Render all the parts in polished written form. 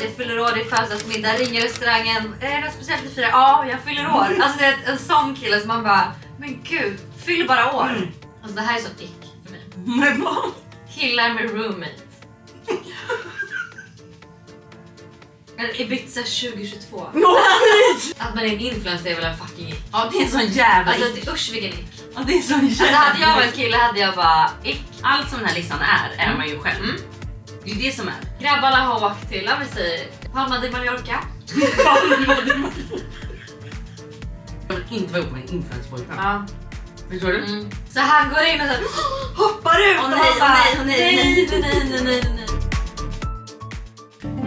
Jag fyller år, det är födelsedagsmiddag, ringer restaurangen. Är det något speciellt att fira? Ja, jag fyller år. Alltså det är en sån kille som man bara, men gud, fyller bara år. Alltså det här är så ick för mig. Men vad? Killar med roommate. Ibiza 2022. Att man är en influencer är väl en fucking ick. Ja, det är en sån jävla Alltså ick. det usch vilken ick. Ja, det är en sån jävla Alltså hade jag varit kille hade jag bara ick. Allt som den här listan är man ju själv. Det är det som är. Grabbarna har åkt till, vi säger Palma de Mallorca. Jag vill inte vara ihop med en influencerpojkvän. Ja. Förstår du? Så han går in och så hoppar ut. Åh, och nej, man bara, åh, nej.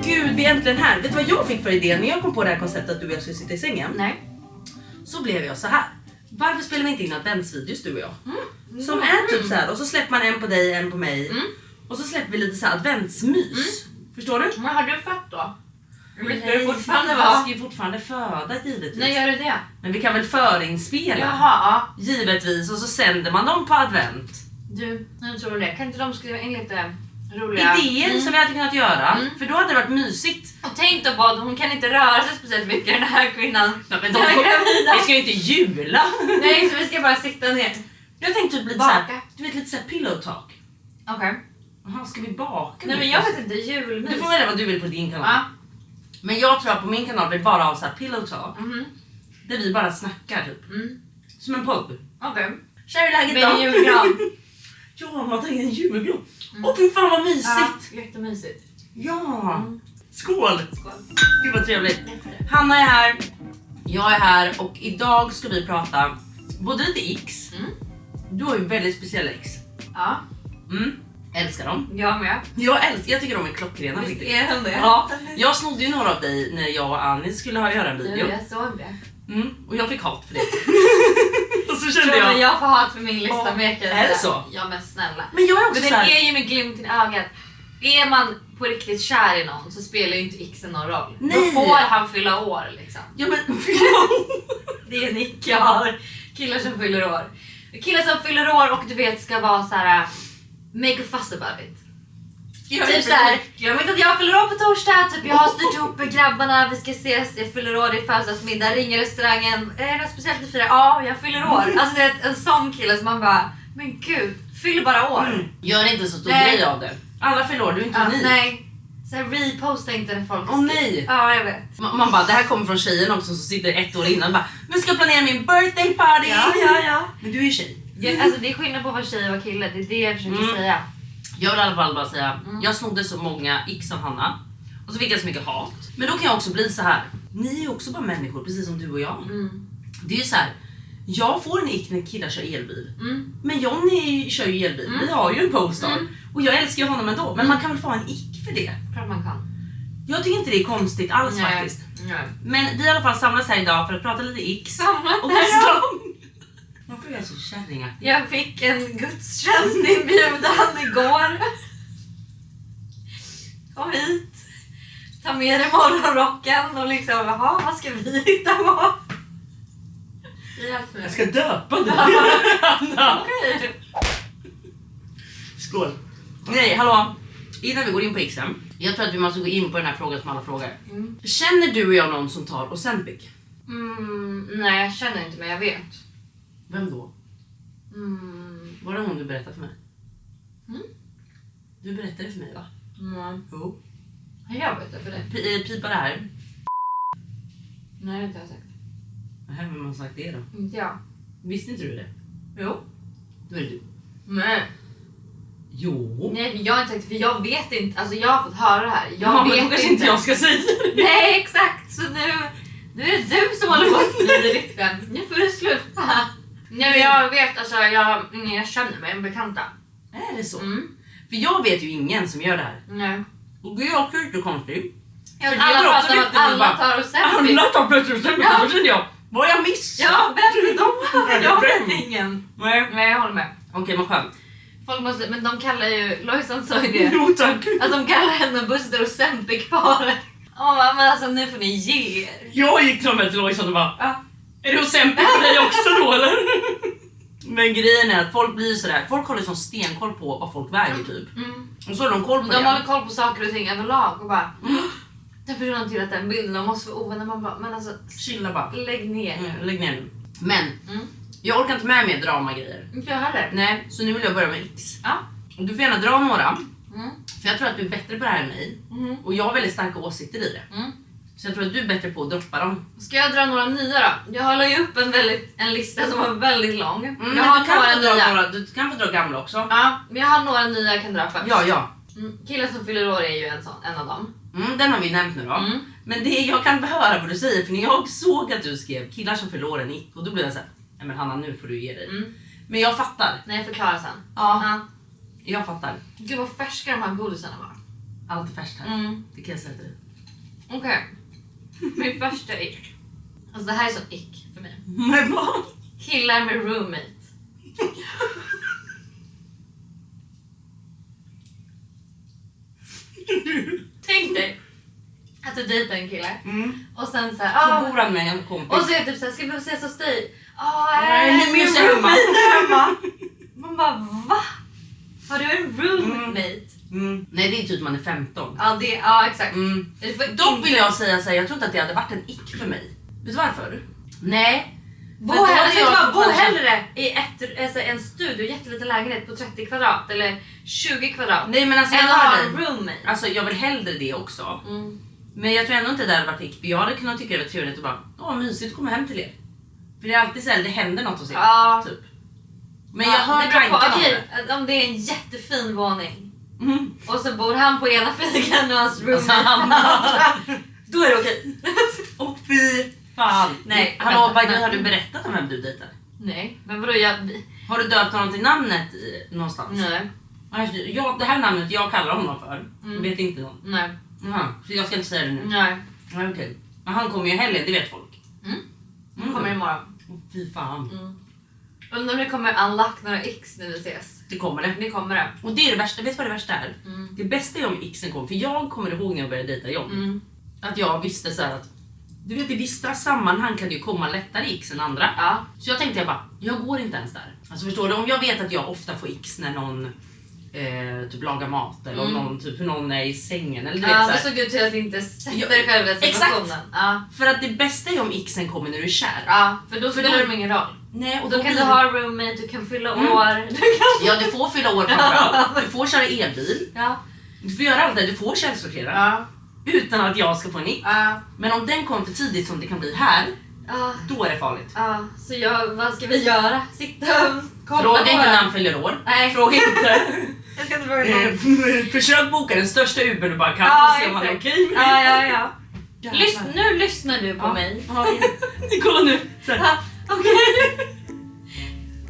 Gud, vi är äntligen här. Vet du vad jag fick för idé när jag kom på det här konceptet att du och jag skulle sitta i sängen? Nej. Så blev jag så här. Varför spelar vi inte in adventsvideos du och jag? Som är typ så här, och så släpper man en på dig, en på mig. Och så släpper vi lite så här adventsmys. Förstår du? Men har du fött då? Nej, Ska du fortfarande jag vara? ska ju fortfarande föda givetvis. När gör du det? Men vi kan väl förinspela? Jaha. Givetvis, och så sänder man dem på advent. Du, nu tror du det. Kan inte de skriva in lite roliga Idéer som vi hade kunnat göra. För då hade det varit mysigt. Och tänk då på att hon kan inte röra sig speciellt mycket, den här kvinnan. Ja, men Den är gravida. vi ska ju inte jula. Nej, så vi ska bara sitta ner. Jag tänkte typ lite Baka. såhär, du vet lite såhär pillow talk. Okej. Jaha, ska vi baka? Nej men jag vet inte, julmys. Du får välja vad du vill på din kanal. Ja. Men jag tror att på min kanal vill bara ha så här pillow talk. Där vi bara snackar typ. Som en podd. Okej. Kör i läget Med en då. julgran. Ja, man tänker en julgran. Åh fy fan vad mysigt. Ja, jättemysigt. Ja. Skål. Skål. Gud vad trevligt. Hanna är här. Jag är här. Och idag ska vi prata både lite X. Du har ju väldigt speciella X. Ja. Älskar dem. Jag med. Jag tycker de är klockrena. Visst Riktigt. är hon det? Ja, jag snodde ju några av dig när jag och Annie skulle göra en video. Jag såg det. Och jag fick hat för det. Och så Tror kände jag jag. får hat för min lista med är det så? Ja men snälla. Men jag är också Men så den här. är ju med glimt i ögat. Är man på riktigt kär i någon så spelar ju inte Xen någon roll. Nej. Då får han fylla år liksom. Ja men Det är en ick jag har. Killar som fyller år. Killar som fyller år och du vet ska vara så här. Make a fuss about it. Typ såhär, jag vet att jag fyller år på torsdag, typ jag har styrt ihop med grabbarna, vi ska ses, jag fyller år, det är födelsedagsmiddag, ringer restaurangen. Är det något speciellt att fira? Ja, jag fyller år. Alltså det är en sån kille som man bara, men gud, fyller bara år. Gör inte så stor Nej. grej av det. Alla fyller år, du är inte Ja, unik. nej. Så här, reposta inte när folk Åh, nej. Ja, jag vet. Man bara, det här kommer från tjejen också som sitter ett år innan och bara, men ska jag planera min birthday party? Ja. Men du är ju tjej. Alltså det är skillnad på att vara tjej och vara kille, det är det jag försöker säga. Jag vill i alla fall bara säga, jag snodde så många X av Hanna. Och så fick jag så mycket hat. Men då kan jag också bli så här. Ni är ju också bara människor, precis som du och jag. Det är ju så här. Jag får en ick när killar kör elbil. Men Johnny kör ju elbil. Vi har ju en Polestar. Och jag älskar ju honom ändå. Men man kan väl få en ick för det? Klart man kan. Jag tycker inte det är konstigt alls faktiskt. Nej. Men vi i alla fall samlas här idag för att prata lite X. Samlat Och här. varför är jag så kärringaktig? Jag fick en gudstjänstinbjudan igår. Kom hit. Ta med dig morgonrocken och liksom, jaha, vad ska vi hitta på? Jag ska döpa dig. Okej. Skål. Nej, hallå. Innan vi går in på Xen, jag tror att vi måste gå in på den här frågan som alla frågar. Känner du och jag någon som tar Ozempic? Nej, jag känner inte, men jag vet. Vem då? Var det hon du berättade för mig? Du berättade för mig va? Jo. Jag vet det för dig. Pipa det här. Nej, det har inte jag sagt. Vem har sagt det då? Inte jag. Visste inte du det? Jo. Då är det du. Nej. Jo. Nej, men jag har inte sagt, för jag vet inte. Alltså jag har fått höra det här. Jag Ja, vet men då kanske inte jag ska säga det. Nej, exakt. Så nu är det du som håller på att sprida rykten. Nu får du sluta. Nej, men jag vet, alltså jag känner mig en bekanta. Är det så? För jag vet ju ingen som gör det här. Nej. Och det är också inte konstigt. Ja, För alla det är också pratar om att viktigt att alla bara- tar Ozempic. Alla tar plötsligt Ozempic. Ja. Då kände jag, vad jag missat? Ja, vem är de? Jag Vem? vet ingen. Nej. Nej, jag håller med. Okej, men skönt. Folk måste, men de kallar ju, Lojsan sa ju det. Jo tack. Att de kallar henne och Buster Ozempic-paret. Åh, men alltså nu får ni ge er. Jag gick till mig till Lojsan och bara, Ja. är det Ozempic på dig också då eller? Men grejen är att folk blir sådär, folk håller som stenkoll på vad folk väger typ. Och så har de koll på De det. håller koll på saker och ting överlag och bara, Den personen har tillät den bilden och måste vara ovänner. Man bara, men alltså Chilla bara. lägg ner. Lägg ner nu. Men jag orkar inte med mer dramagrejer. Inte jag heller. Nej, så nu vill jag börja med X. Ja. Och du får gärna dra några. För jag tror att du är bättre på det här än mig. Och jag har väldigt starka åsikter i det. Så jag tror att du är bättre på att droppa dem. Ska jag dra några nya då? Jag har ju upp en lista som var väldigt lång. Jag har några, du kan få dra gamla också. Ja, men jag har några nya jag kan dra först. Ja. Killar som fyller år är ju en av dem. Den har vi nämnt nu då. Men det jag kan höra vad du säger, för när jag såg att du skrev killar som fyller år är Nick, och då blev jag såhär, nej men Hanna, nu får du ge dig. Men jag fattar. Nej, jag förklarar sen. Ja. Jag fattar. Gud vad färska de här godisarna var. Allt är färskt här. Det kan jag säga till dig. Okej. Min första ick. Alltså det här är så ick för mig. Men vad? Killar med roommate. Tänk dig att du dejtar en kille och sen så här, Så bor han med en kompis. och så är det typ så här, ska vi ses hos dig? Nej, min myser hemma. roommate hemma. Man bara, va? Har du en roommate? Nej, det är typ man är 15. Ja, exakt. Dock vill jag säga så här, jag tror inte att det hade varit en ick för mig. Vet du varför? Nej. Bo hellre i en studio, jätteliten lägenhet på 30 kvadrat eller 20 kvadrat. Nej, men alltså än jag att ha hör en dig. roommate. Alltså jag vill hellre det också. Men jag tror ändå inte det hade varit ick. Jag hade kunnat tycka det var trevligt att bara, mysigt att komma hem till er. För det är alltid så här, det händer något hos er. Ja. Typ. Men jag hör tanken om det. Om det är en jättefin våning och så bor han på ena fliken och hans roommate Alltså, då är det okej. Åh fy fan. Nej, Hallå, vänta. har du berättat om vem du dejtar? Nej, men vadå Har du döpt honom till namnet någonstans? Nej. Ja, det här namnet jag kallar honom för. Vet inte någon. Nej. Jaha, så jag ska inte säga det nu. Nej. Ja, okej. Men han kommer ju i helgen, det vet folk. Kommer imorgon. Fy fan. Undrar om det kommer unlock några x när vi ses. Det kommer det. Det kommer det. Och det är det värsta, vet du vad det värsta är? Det bästa är om xen kom, för jag kommer ihåg när jag började dejta John. Att jag visste så här att, du vet i vissa sammanhang kan det ju komma lättare x än andra. Ja. Så jag tänkte jag går inte ens där. Alltså förstår du, om jag vet att jag ofta får x när någon typ lagar mat eller om någon, typ, hur någon är i sängen eller du vet, så här. Det såg ut till att inte sätta dig själv i den situationen. Exakt. Ja. För att det bästa är om xen kommer när du är kär. Ja, för då spelar det ingen roll. Nej, och då kan blir du ha roommate, du kan fylla år. Ja, du får fylla år framförallt. Du får köra elbil. Ja. Du får göra allt det, du får källsortera. Ja. Utan att jag ska få en nick. Ja. Men om den kommer för tidigt som det kan bli här, då är det farligt. Ja, så vad ska vi göra? Sitta och kolla Fråga på inte det? när han fyller år. Nej. Fråga inte. Jag ska inte fråga någon. Försök boka den största Uber du bara kan och se om han är okej med Ja. det. Nu lyssnar du på mig. Ja. Kolla nu. Så här. Okej.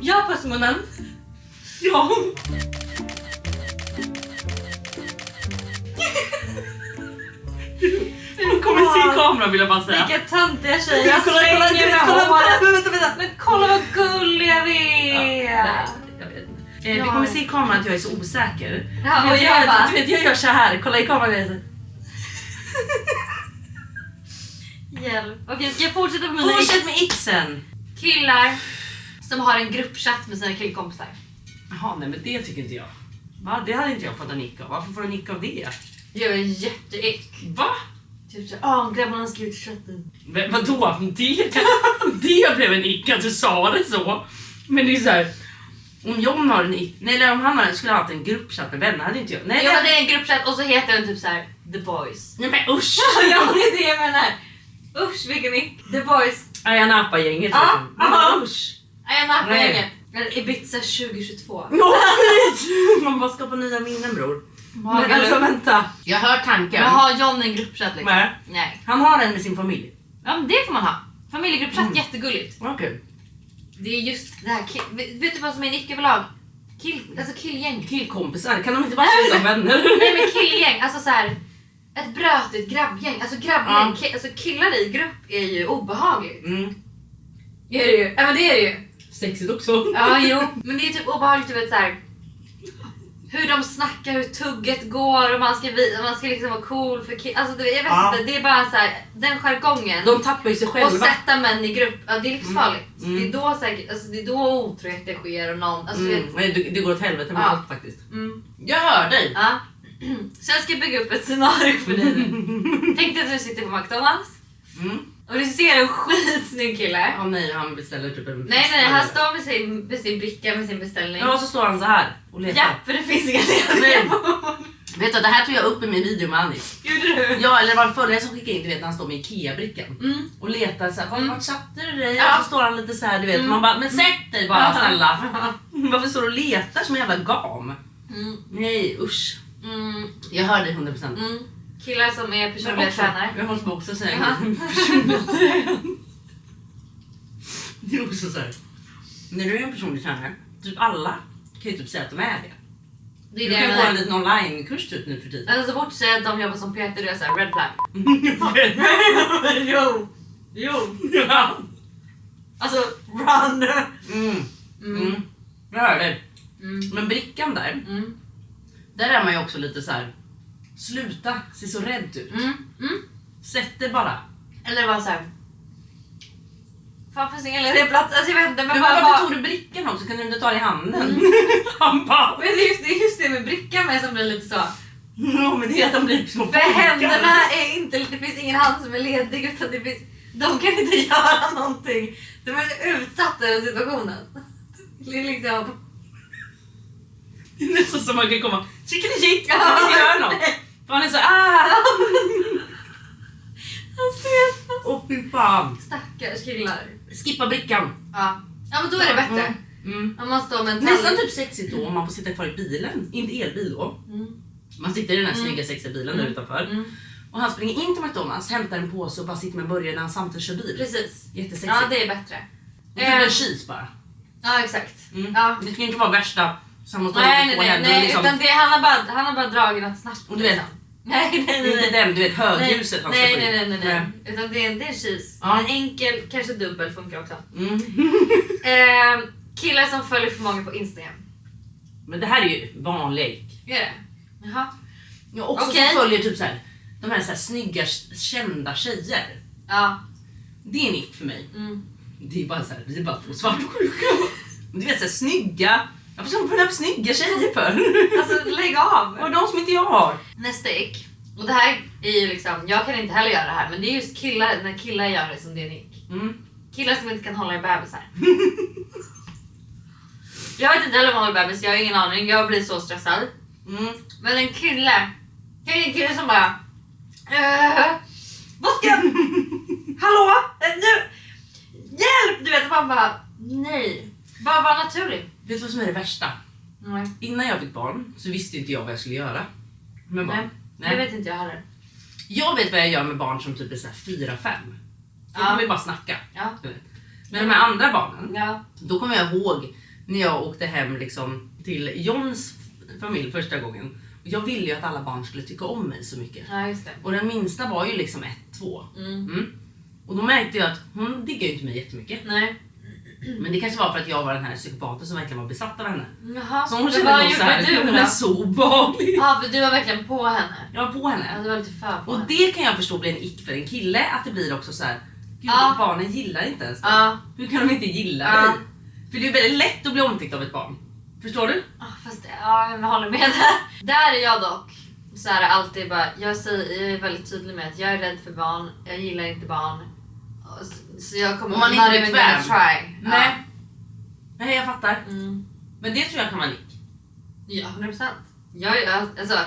Jag pussmunnen. Ja. Du kommer se i kameran vill jag bara säga. Vilka töntiga tjejer. Jag Kolla, svänger med kolla, håret. vänta. Men kolla vad gulliga vi är. Jag vet inte. Vi kommer se i kameran att jag är så osäker. Ja, och jag bara... Du vet, jag gör så här. Kolla i kameran. Jag är så här. Hjälp. Okej, ska jag fortsätta med mina Fortsätt med xen. killar som har en gruppchatt med sina killkompisar? Jaha, nej men det tycker inte jag. Va? Det hade inte jag fått en nick av. Varför får du en nick av det? Det är en jätteick. Va? Typ såhär, grabbarna har skrivit i chatten. Men vadå? Det blev en ick att du sa det så. Men det är så här. Om John har en ick, nej eller om han skulle ha haft en gruppchatt med vänner hade inte jag. Nej, Ja, men det är en gruppchatt och så heter den typ såhär The Boys. nej men usch. Ja, det är det jag menar. Usch, vilken ick. The Boys. Ayia Napa-gänget. Usch. Ayia Napa-gänget. Eller Ibiza 2022. Man bara skapar nya minnen, bror. Men alltså vänta. Jag hör tanken. Men har John en gruppchatt liksom? Nej. Han har en med sin familj. Ja, men det får man ha. Familjegruppchatt, jättegulligt. Okej. Det är just det här. Vet du vad som är en ick överlag? Killgäng. Killkompisar, kan de inte bara sluta vänner? Nej, men killgäng, alltså så här. Ett brötigt grabbgäng. Alltså grabbgäng, alltså killar i grupp är ju obehagligt. Det är det ju. Ja, men det är det ju. Sexigt också. Ja, jo. Men det är typ obehagligt, du vet så här. Hur de snackar, hur tugget går och man ska liksom vara cool för alltså jag vet inte, det är bara så här, den jargongen. De tappar ju sig själva. Och sätta män i grupp, ja, det är livsfarligt. Det är då säkert, alltså det är då otrohet det sker och någon, alltså det går åt helvete med allt faktiskt. Jag hör dig. Ja. Så jag ska bygga upp ett scenario för dig nu. Tänk dig att du sitter på McDonalds. Och du ser en skitsnygg kille. Nej, han beställer typ en... Nej, han står med sin bricka med sin beställning. Ja, så står han så här och letar. Ja, för det finns inga ledningar på. Vet du, det här tog jag upp i min video med Anis. Gjorde du? Ja, eller det var en följare som skickade in, du vet, när han står med Ikea-brickan. Och letar så här, vart satte du dig? Ja. Och så står han lite så här, du vet. Man bara, men sätt dig bara snälla. Varför står du och letar som en jävla gam? Nej, usch. Jag hör dig 100%. Killar som är personliga tränare. Jag måste också säga personliga tränare. Det är också så här. När du är en personlig tränare, typ alla kan ju typ säga att de är det. Det är Du det kan jag gå en menar. liten online-kurs typ nu för tiden. Alltså så fort du säger att de jobbar som PT, då är jag såhär red flag. Jo. Ja. Alltså run. Jag hör dig. Men brickan där, där är man ju också lite så här. Sluta, se så rädd ut. Sätt det bara. Eller bara såhär. Fan, finns ingen ledig plats? Alltså jag vet inte, men Varför tog du brickan också? Kan du inte ta det i handen? Han bara... Men det är just det med brickan med som blir lite så. Ja, men det är att de blir små För händerna är inte, det finns ingen hand som är ledig, utan det finns, de kan inte göra någonting. De är så utsatta i situationen. Det är liksom... Det är nästan som man kan komma. Chicken and shit, jag kan inte göra något. För han är så Åh fy fan. Stackars killar. Skippa brickan. Ja, men då är det bättre. Om man står med en Nästan typ sexigt då om man får sitta kvar i bilen. Inte elbil då. Man sitter i den här snygga sexiga bilen där utanför. Och han springer in till McDonalds, hämtar en påse och bara sitter med en burgare när han samtidigt kör bil. Precis. Jättesexigt. Ja, det är bättre. Det är en cheese bara. Ja, exakt. Ja. Det ska inte vara värsta Nej, liksom. utan det, han har bara dragit något snabbt. Och du vet, Nej. inte den, du vet högljuset han ska få in. Nej. Utan det är en cheese. Ja. En enkel, kanske dubbel funkar också. Killar som följer för många på Instagram. Men det här är ju vanliga ick. Gör det? Jaha. Jag också Okej. som följer typ så här, de här, så här snygga, kända tjejer. Ja. Det är en ick för mig. Det är bara så här, det är bara två svartsjuka. Du vet så här, snygga. Jag förstår vad snygga tjejer för. Alltså lägg av. Och de som inte jag har. Nästa ick. Och det här är ju liksom, jag kan inte heller göra det här, men det är just killar, när killar gör det som det är en ick. Killar som inte kan hålla i bebisar. Jag vet inte heller om jag håller bebis, jag har ingen aning, jag blir så stressad. Men en kille som bara vad ska jag? Hallå? Nu! Hjälp! Du vet, man bara nej. Bara vara naturlig. Vet du vad som är det värsta? Nej. Innan jag fick barn så visste inte jag vad jag skulle göra med barn. Nej. Det vet inte jag heller. Jag vet vad jag gör med barn som typ är så här 4-5. Då kommer vi bara snacka. Ja. Du vet. Men de här andra barnen, Ja. då kommer jag ihåg när jag åkte hem liksom till Johns familj första gången. Jag ville ju att alla barn skulle tycka om mig så mycket. Ja, just det. Och den minsta var ju liksom 1-2. Och då märkte jag att hon diggar ju inte mig jättemycket. Nej. Men det kanske var för att jag var den här psykopaten som verkligen var besatt av henne. Jaha. Så hon Men kände vad nog så här, gjorde hon du är då? så obehaglig. Ja, för du var verkligen på henne. Jag var på Ja, henne. du var lite för på Och henne. det kan jag förstå blir en ick för en kille, att det blir också så här. Gud, Ja. barnen gillar inte ens det. Ja. Hur kan de inte gilla Ja. dig? För det är väldigt lätt att bli omtyckt av ett barn. Förstår du? Fast jag håller med där. Där är jag dock. Så är det alltid bara, jag är väldigt tydlig med att jag är rädd för barn. Jag gillar inte barn. Så jag kommer Om man inte är not even bekväm. gonna try. Nej. Nej, jag fattar. Mm. Men det tror jag kan vara en ick. Ja, 100%. Alltså,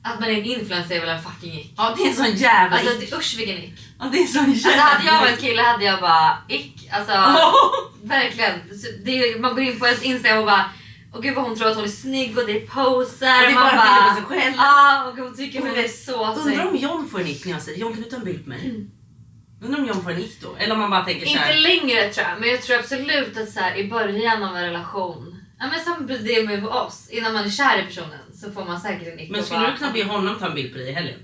att man är en influencer är väl en fucking ick. Ja, det är en sån jävla Alltså ick. usch vilken ick. Ja, det är en sån jävla Alltså hade jag varit kille hade jag bara ick. Alltså Oh. verkligen. Så man går in på ens Instagram och bara och gud vad hon tror att hon är snygg och det är poser. Och det är man bara bilder på sig själv. Ja, och hon tycker hon är så snygg. Undrar om John får en ick när jag säger John, kan du ta en bild på mig? Undrar om John får en ick då? Eller om man bara tänker så Inte här. längre tror jag, men jag tror absolut att så här, i början av en relation, ja men som det med oss, innan man är kär i personen så får man säkert en ick. Men och skulle bara, du kunna be honom ta en bild på dig i helgen?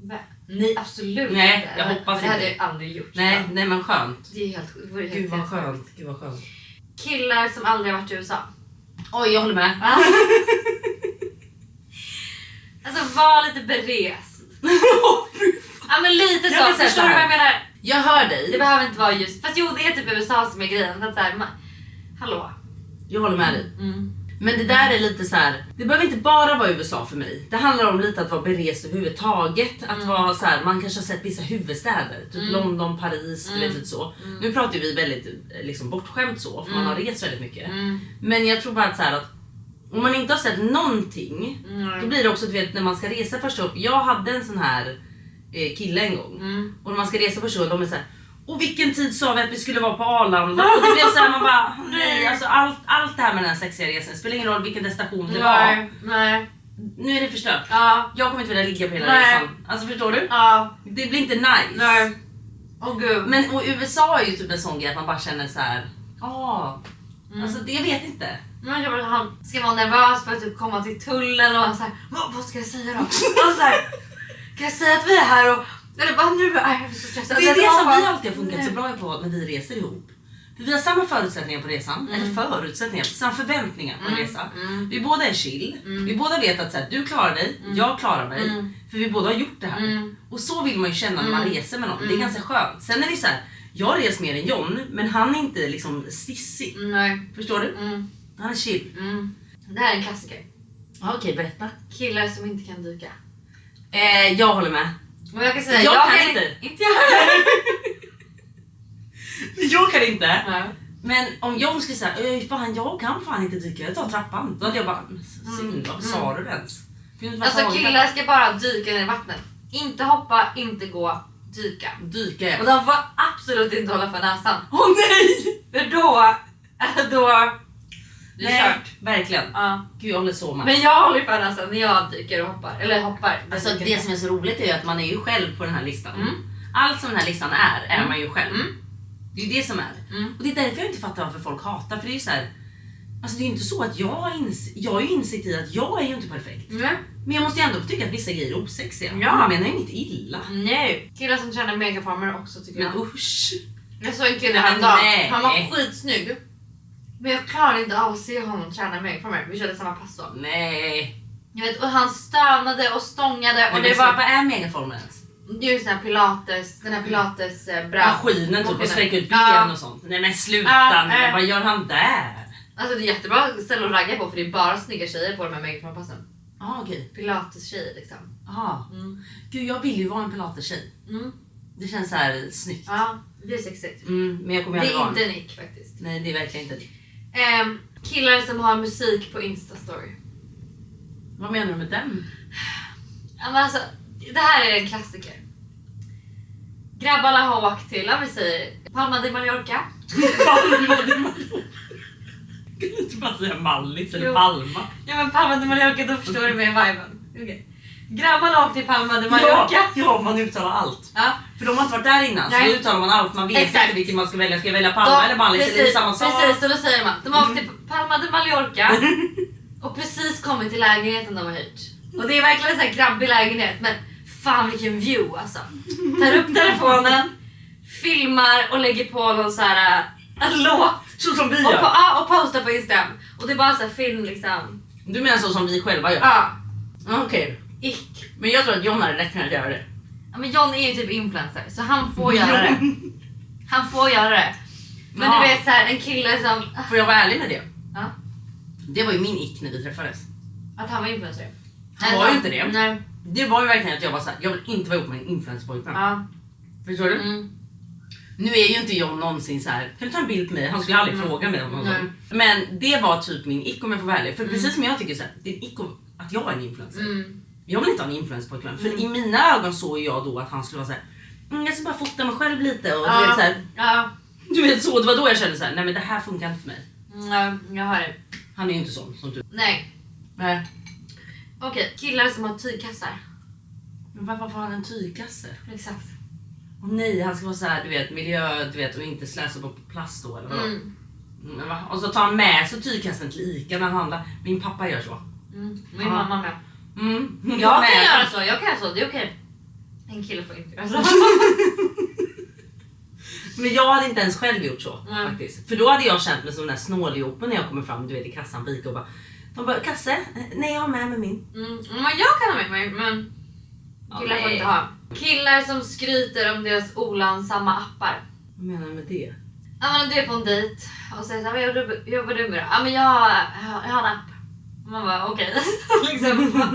Va? Nej, absolut Nej, inte. jag hoppas det hade inte. jag aldrig gjort. Nej, Så. nej men skönt. Det är helt, det vore helt Gud vad helt- skönt, gud vad skönt. Killar som aldrig har varit i USA. Oj, jag håller med. Va? Alltså var lite berest. Ja men lite så, Jag vill säga förstår så du här. vad jag menar? Jag hör Det dig. behöver inte vara just, fast jo det är typ USA som är grejen. För att så här, hallå. Jag håller med dig. Men det där är lite så här. Det behöver inte bara vara USA för mig. Det handlar om lite att vara berest överhuvudtaget. Att vara så här, man kanske har sett vissa huvudstäder. Typ London, Paris, du vet lite så. Nu pratar vi väldigt liksom, bortskämt så. För man har rest väldigt mycket. Men jag tror bara att så här att om man inte har sett någonting. Då blir det också, du vet, när man ska resa första gången. Jag hade en sån här kille en gång. Och när man ska resa första gången, de är så här. Och vilken tid sa vi att vi skulle vara på Arlanda? Och det blev så här, man bara, nej, alltså allt det här med den här sexiga resan, spelar ingen roll vilken destination det var. Nej. Nu är det förstört. Ja. Jag kommer inte vilja ligga på hela resan. Alltså förstår du? Ja. Det blir inte nice. Nej. Gud. Men och USA är ju typ en sån grej att man bara känner så här. Alltså det vet inte. Men jag bara, han ska vara nervös för att typ komma till tullen och han såhär, vad ska jag säga då? Och så här, kan jag säga att vi är här och eller vad nu? Jag är så stressad. Det är det som vi alltid har funkat så bra på när vi reser ihop. För vi har samma förutsättningar på resan, eller förutsättningar, samma förväntningar på en resa. Vi båda är chill, vi båda vet att så här, du klarar dig, jag klarar mig. För vi båda har gjort det här. Och så vill man ju känna när man reser med någon, det är ganska skönt. Sen är det så här, jag reser mer än John, men han är inte liksom stissig. Nej. Förstår du? Han är chill. Det här är en klassiker. Okej, berätta. Killar som inte kan dyka. Jag håller med. Men jag kan säga, Jag kan inte. Inte jag. Jag kan inte. Nej. Men om John skulle säga, fan jag kan fan inte dyka, jag tar trappan. Då hade jag bara, synd, varför sa du det ens? Alltså killar ska bara dyka ner i vattnet. Inte hoppa, inte gå, dyka. Dyka. Och de får absolut inte hålla för näsan. Åh nej! För då det är Nej, kört. Verkligen. Ja. Gud, jag håller så med. Men jag håller för näsan när jag dyker och hoppar. Eller hoppar. Alltså det som är så roligt är ju att man är ju själv på den här listan. Allt som den här listan är man ju själv. Det är ju det som är. Och det är därför jag inte fattar varför folk hatar. För det är ju så här. Alltså det är ju inte så att jag har ju insikt i att jag är ju inte perfekt. Men jag måste ju ändå tycka att vissa grejer är osexiga. Ja. Jag menar ju inget illa. Nej. Killar som tränar megaformer också tycker jag. Men usch. Jag såg en kille Nej. en dag. Han var skitsnygg. Men jag klarade inte av att se honom träna megaformer. Vi körde samma pass då. Nej. Jag vet, och han stönade och stångade. Och Men det var vad är megaformen ens? det är ju sån här pilates. Den här pilates Maskinen typ och sträcka ut ben och sånt. Nej men sluta nu. Vad gör han där? Alltså det är jättebra ställe att ragga på. För det är bara snygga tjejer på de här megaformpassen. Okej. Pilates tjejer liksom. Gud, jag vill ju vara en pilates-tjej. Det känns så här snyggt. Ja, det är sexigt. Men jag kommer Det aldrig är vara inte Nick faktiskt. Nej, det är verkligen inte. Killar som har musik på Insta-story. Vad menar du med den? Ja, men alltså, det här är en klassiker. Grabbarna har åkt till, vi säger Palma de Mallorca. Palma de Mallorca. Kan du inte bara säga Mallis eller Palma? Ja men Palma de Mallorca, då förstår du med viben. Okay. Grabbarna har åkt till Palma de Mallorca. Ja, man uttalar allt. Ja. För de har inte varit där innan, så då uttalar man allt. Man vet inte vilken man ska välja. Ska jag välja Palma eller Mallis? Eller är det samma sak? Precis, så då säger man. De har åkt till Palma de Mallorca och precis kommit till lägenheten de har hyrt. Och det är verkligen en sån här grabbig lägenhet, men fan vilken view alltså. Tar upp telefonen, filmar och lägger på någon så här en låt. Så som vi gör. Och postar på Instagram. Och det är bara så här film liksom. Du menar så som vi själva gör? Ja. Okej. Ick. Men jag tror att John hade rätt kunnat göra det. Ja, men John är ju typ influencer, så han får göra det. Han får göra det. Men du vet så här, en kille som... Får jag vara ärlig med det? Ja. Det var ju min ick när vi träffades. Att han var influencer. Han var ju inte det. Nej. Det var ju verkligen att jag var så här, jag vill inte vara ihop med en influencerpojkvän. Ja. Förstår du? Nu är ju inte John någonsin så här. Kan du ta en bild på mig? Han skulle aldrig fråga mig om någon gång. Men det var typ min ick om jag får vara ärlig. För precis som jag tycker så här, det är en ick att jag är en influencer. Jag vill inte ha en influencerpojkvän. För i mina ögon såg jag då att han skulle vara så här. Jag ska bara fota mig själv lite och du vet så här. Ja. Du vet så, det var då jag kände så här, nej men det här funkar inte för mig. Ja, jag hör det. Han är ju inte sån som du. Nej. Nej. Okej, killar som har tygkassar. Men varför har han en tygkasse? Exakt. Och nej, han ska vara så här, du vet, miljö, du vet, och inte slösa på plast då eller vadå? Men va? Och så tar han med sig tygkassen till Ica när han handlar. Min pappa gör så. Min mamma med. Jag kan göra så, det är okej. En kille får inte göra så. Men jag hade inte ens själv gjort så faktiskt. För då hade jag känt mig som den där snåljopen när jag kommer fram, du vet, i kassan, Ica och bara, de bara, kasse? Nej, jag har med min. Men jag kan ha med mig, men killar får inte ha. Killar som skryter om deras olönsamma appar. Vad menar du med det? Ja, men du är på en dejt och säger såhär, vad jobbar du med då? Ja, men jag har en app. Och man bara okej. Liksom.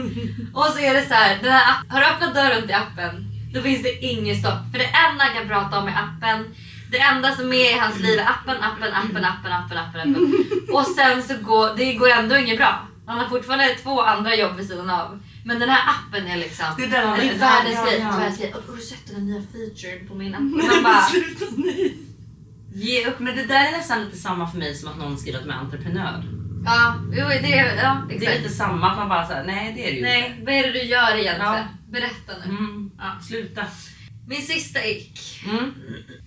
Och så är det så här, den här har du öppnat dörren till appen, då finns det inget stopp. För det enda han kan prata om är appen. Det enda som är i hans liv är appen. Och sen så går ändå inget bra. Han har fortfarande 2 andra jobb vid sidan av. Men den här appen är liksom, det är världens grej. Har du sett den nya featuren på min app? Man bara, sluta, nej. ge upp. Men det där är nästan lite samma för mig som att någon skriver att man är entreprenör. Ja, exakt. Det är lite samma, att man bara såhär, nej det är det ju Nej, inte. vad är det du gör egentligen? Ja. Berätta nu. Ja, sluta. Min sista ick.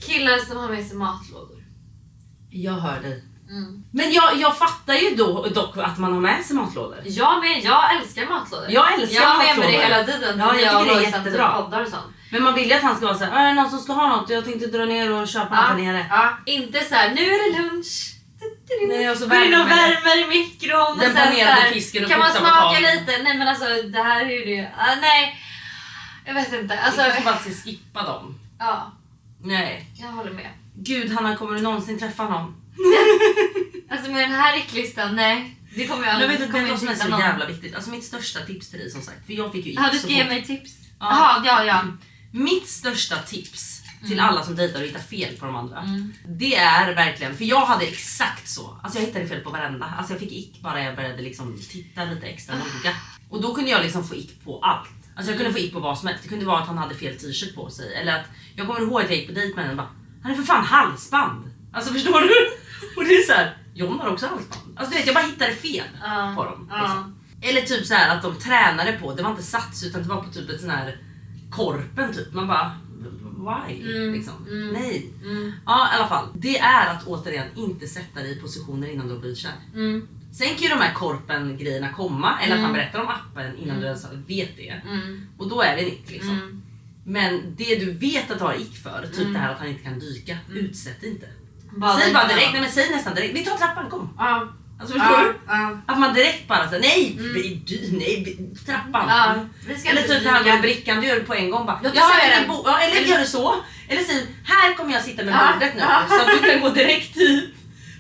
Killar som har med sig matlådor. Jag hör dig. Men jag fattar ju dock att man har med sig matlådor. Jag älskar matlådor. Jag älskar jag har med matlådor. mig det hela tiden. Ja, jag tycker det är jättebra. Poddar och sånt. Men man vill ju att han ska vara såhär, är det någon som ska ha något? Jag tänkte dra ner och köpa något här nere. Ja, inte så här, nu är det lunch. Nej, och så går in och värmer i mikron. Den panerade fisken och kan man kokta smaka potatis. lite? Nej men alltså det här är ju det. Nej, jag vet inte. Alltså, jag får bara skippa dem. Ja, Nej. jag håller med. Gud Hanna, kommer du någonsin träffa någon? Alltså med den här ricklistan, nej. Det kommer jag aldrig. aldrig. Jag vet inte vad som är så jävla viktigt. Alltså mitt största tips till dig som sagt. För jag fick ju du ska ge mig tips. Ja. Jaha, ja. Mitt största tips till alla som dejtar och hittar fel på de andra. Det är verkligen, för jag hade exakt så. Alltså jag hittade fel på varenda. Alltså jag fick ick bara jag började liksom titta lite extra noga. Och då kunde jag liksom få ick på allt. Alltså jag kunde få ick på vad som helst. Det kunde vara att han hade fel t-shirt på sig. Eller att, jag kommer ihåg att jag gick på dejt med henne och bara, han är för fan halsband. Alltså förstår du? Och det är så här, John har också halsband. Alltså du vet, jag bara hittade fel på dem. Liksom. Eller typ så här att de tränade på, det var inte sats utan det var på typ ett sån här korpen typ. Man bara, why? Liksom. Nej. Ja, i alla fall. Det är att återigen inte sätta dig i positioner innan du har blivit kär. Sen kan ju de här korpen-grejerna komma, eller att man berättar om appen innan du ens vet det. Och då är det ick liksom. Men det du vet att du har ick för, typ det här att han inte kan dyka, utsätt inte. Säg bara direkt, nej men säg nästan direkt, vi tar trappan, kom. Alltså förstår du? Att man direkt bara säger nej, trappan. Eller typ när han gör brickan, du gör det på en gång bara. Eller gör det så. Eller säg, här kommer jag sitta med bordet nu. Så att du kan gå direkt hit.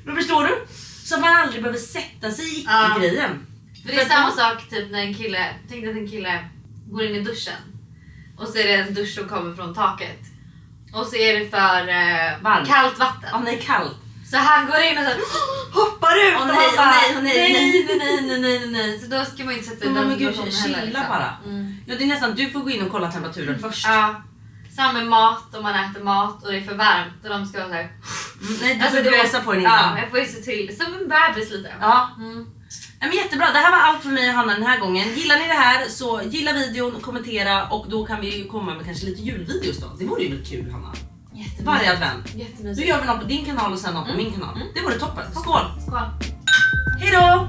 Men förstår du? Så att man aldrig behöver sätta sig i grejen. För det är samma sak typ när en kille, tänk att en kille går in i duschen. Och så är det en dusch som kommer från taket. Och så är det för kallt vatten. Nej, kallt. Så han går in och så hoppar ut och nej. Så då ska man inte sätta den situationen heller. Chilla bara. Ja, det är nästan, du får gå in och kolla temperaturen först. Ja. Samma med mat, om man äter mat och det är för varmt och de ska vara så här. Nej, du får blåsa på den innan. Ja, jag får ju se till. Som en bebis lite. Ja. Men jättebra, det här var allt för mig och Hanna den här gången. Gillar ni det här så gilla videon, kommentera och då kan vi komma med kanske lite julvideos då. Det vore ju väl kul Hanna? Varje advent. Då gör vi något på din kanal och sen något på min kanal. Det vore toppen. Skål! Skål! Hejdå!